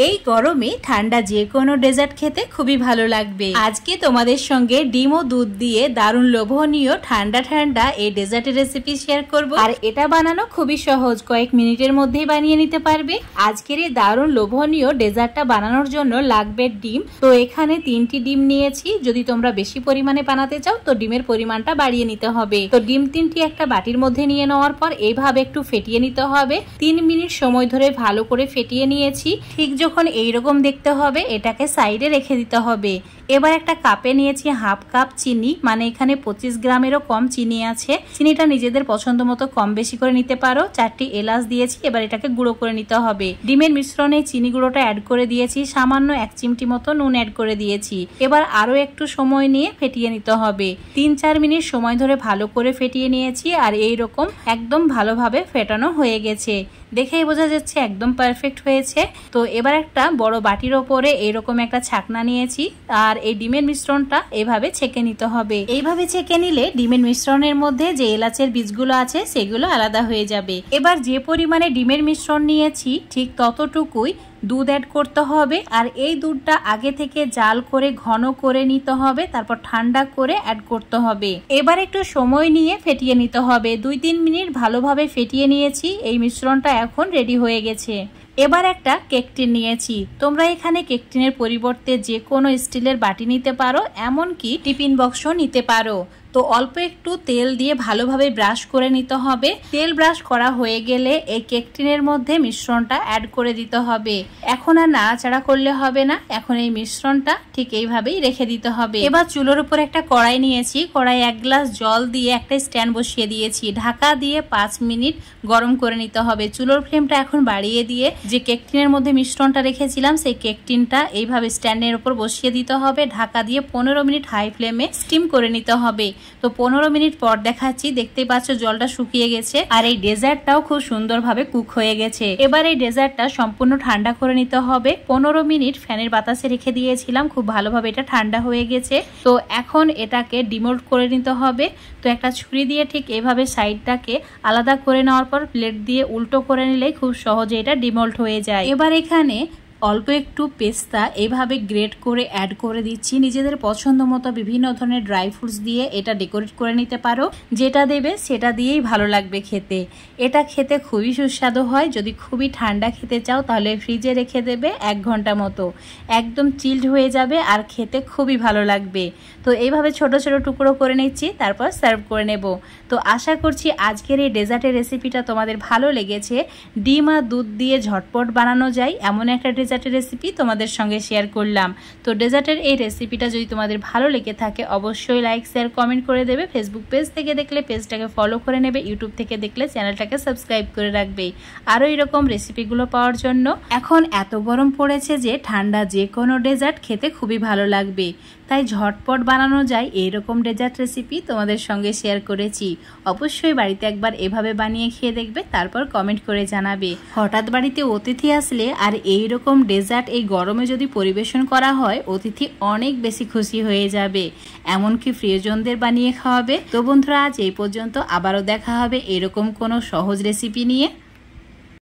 এই গরমে ঠান্ডা যে কোনো ডেজার্ট খেতে খুবই ভালো লাগবে। আজকে তোমাদের সঙ্গে ডিম ও দুধ দিয়ে দারুণ লোভনীয় ঠান্ডা ঠান্ডা এই ডেজার্টের রেসিপি শেয়ার করব। আর এটা বানানো খুবই সহজ, কয়েক মিনিটের মধ্যেই বানিয়ে নিতে পারবে। আজকের এই দারুণ লোভনীয় ডেজার্টটা বানানোর জন্য লাগবে ডিম। তো এখানে 3টি ডিম নিয়েছি। যদি তোমরা বেশি পরিমাণে বানাতে চাও তো ডিমের পরিমাণটা বাড়িয়ে নিতে হবে। তো ডিম 3টি একটা বাটির মধ্যে নিয়ে নেওয়ার পর এইভাবে একটু ফেটিয়ে নিতে হবে। 3 মিনিট সময় ধরে ভালো করে ফেটিয়ে নিয়েছি। ঠিক যখন এইরকম দেখতে হবে এটাকে সাইডে রেখে দিতে হবে। এবার একটা কাপে নিয়েছি হাফ কাপ চিনি, মানে এখানে 25 গ্রামেরও কম চিনি আছে। চিনিটা নিজেদের পছন্দ মতো কম বেশি করে নিতে পারো। 4টি এলাচ দিয়েছি। এবার এটাকে গুঁড়ো করে নিতে হবে। ডিমের মিশ্রণে চিনি গুঁড়োটা অ্যাড করে দিয়েছি। সামান্য 1 চিমটি মতো নুন অ্যাড করে দিয়েছি। এবার আরো একটু সময় নিয়ে ফেটিয়ে নিতে হবে। 3-4 মিনিট সময় ধরে ভালো করে ফেটিয়ে নিয়েছি। আর এইরকম একদম ভালোভাবে ফেটানো হয়ে গেছে। দেখেই বোঝা যাচ্ছে একদম পারফেক্ট হয়েছে। তো এবার একটা বড় বাটির ওপরে এরকম একটা ছাকনা নিয়েছি। আর এই ডিমের মিশ্রণটা এইভাবে ছেঁকে নিতে হবে। এইভাবে ছেঁকে নিলে ডিমের মিশ্রণের মধ্যে যে এলাচের বীজগুলো আছে সেগুলো আলাদা হয়ে যাবে। এবার যে পরিমাণে ডিমের মিশ্রণ নিয়েছি ঠিক ততটুকুই দুধ অ্যাড করতে হবে। আর এই দুধটা আগে থেকে জাল করে ঘন করে নিতে হবে, তারপর ঠান্ডা করে অ্যাড করতে হবে। এবার একটু সময় নিয়ে ফেটিয়ে নিতে হবে। 2-3 মিনিট ভালোভাবে ফেটিয়ে নিয়েছি। এই মিশ্রণটা এখন রেডি হয়ে গেছে। এবার একটা কেক টিন নিয়েছি। তোমরা এখানে কেক টিনের পরিবর্তে যে কোনো স্টিলের বাটি নিতে পারো, এমনকি টিফিন বক্সও নিতে পারো। তো অল্প একটু তেল দিয়ে ভালোভাবে ব্রাশ করে নিতে হবে। তেল ব্রাশ করা হয়ে গেলে এই কেক টিনের মধ্যে মিশ্রণটা অ্যাড করে দিতে হবে। এখন আর নাড়াচাড়া করলে হবে না। এখন এই মিশ্রণটা ঠিক এইভাবেই রেখে দিতে হবে। এবার চুলোর উপর একটা কড়াই নিয়েছি। কড়াই 1 গ্লাস জল দিয়ে একটা স্ট্যান্ড বসিয়ে দিয়েছি। ঢাকা দিয়ে 5 মিনিট গরম করে নিতে হবে। চুলোর ফ্লেমটা এখন বাড়িয়ে দিয়ে যে কেক টিনের মধ্যে মিশ্রণটা রেখেছিলাম সেই কেক টিনটা এইভাবে স্ট্যান্ডের উপর বসিয়ে দিতে হবে। ঢাকা দিয়ে 15 মিনিট হাই ফ্লেমে স্টিম করে নিতে হবে। তো 15 মিনিট পর দেখাচ্ছি। দেখতেই পাচ্ছ জলটা শুকিয়ে গেছে আর এই ডেজার্টটাও খুব সুন্দরভাবে কুক হয়ে গেছে। এবার এই ডেজার্টটা সম্পূর্ণ ঠান্ডা করে নিতে হবে। 15 মিনিট ফ্যানের বাতাসে রেখে দিয়েছিলাম। খুব ভালোভাবে এটা ঠান্ডা হয়ে গেছে। তো এখন এটাকে ডিমোল্ড করে নিতে হবে। তো একটা ছুরি দিয়ে ঠিক এভাবে সাইডটাকে আলাদা করে নেওয়ার পর প্লেট দিয়ে উল্টো করে নিলেই খুব সহজে এটা ডিমোল্ড হয়ে যায়। এবার এখানে অল্প একটু পেস্তা এইভাবে গ্রেট করে অ্যাড করে দিচ্ছি। নিজেদের পছন্দ মতো বিভিন্ন ধরনের ড্রাই ফ্রুটস দিয়ে এটা ডেকোরেট করে নিতে পারো। যেটা দেবে সেটা দিয়েই ভালো লাগবে খেতে। এটা খেতে খুবই সুস্বাদু হয়। যদি খুবই ঠান্ডা খেতে চাও তাহলে ফ্রিজে রেখে দেবে 1 ঘন্টা মতো। একদম চিল্ড হয়ে যাবে আর খেতে খুবই ভালো লাগবে। তো এইভাবে ছোট ছোট টুকরো করে নিচ্ছি, তারপর সার্ভ করে নেব। তো আশা করছি আজকের এই ডেজার্টের রেসিপিটা তোমাদের ভালো লেগেছে। ডিম আর দুধ দিয়ে ঝটপট বানানো যায় এমন একটা ডেজার্টের রেসিপি তোমাদের সঙ্গে শেয়ার করলাম। তো ডেজার্টের এই রেসিপিটা যদি তোমাদের ভালো লেগে থাকে অবশ্যই লাইক শেয়ার কমেন্ট করে দেবে। ফেসবুক পেজ থেকে দেখলে পেজটাকে ফলো করে নেবে। ইউটিউব থেকে দেখলে চ্যানেলটাকে সাবস্ক্রাইব করে রাখবে আরও এরকম রেসিপিগুলো পাওয়ার জন্য। এখন এত গরম পড়েছে যে ঠান্ডা যে কোনো ডেজার্ট খেতে খুবই ভালো লাগবে। তাই ঝটপট বানানো যায় এইরকম ডেজার্ট রেসিপি তোমাদের সঙ্গে শেয়ার করেছি। অবশ্যই বাড়িতে একবার এভাবে বানিয়ে খেয়ে দেখবে, তারপর কমেন্ট করে জানাবে। হঠাৎ বাড়িতে অতিথি আসলে আর এইরকম ডেজার্ট এই গরমে যদি পরিবেশন করা হয় অতিথি অনেক বেশি খুশি হয়ে যাবে। এমনকি প্রিয়জনদের বানিয়ে খাওয়াবে। তো বন্ধুরা আজ এই পর্যন্ত। আবারও দেখা হবে এরকম কোনো সহজ রেসিপি নিয়ে।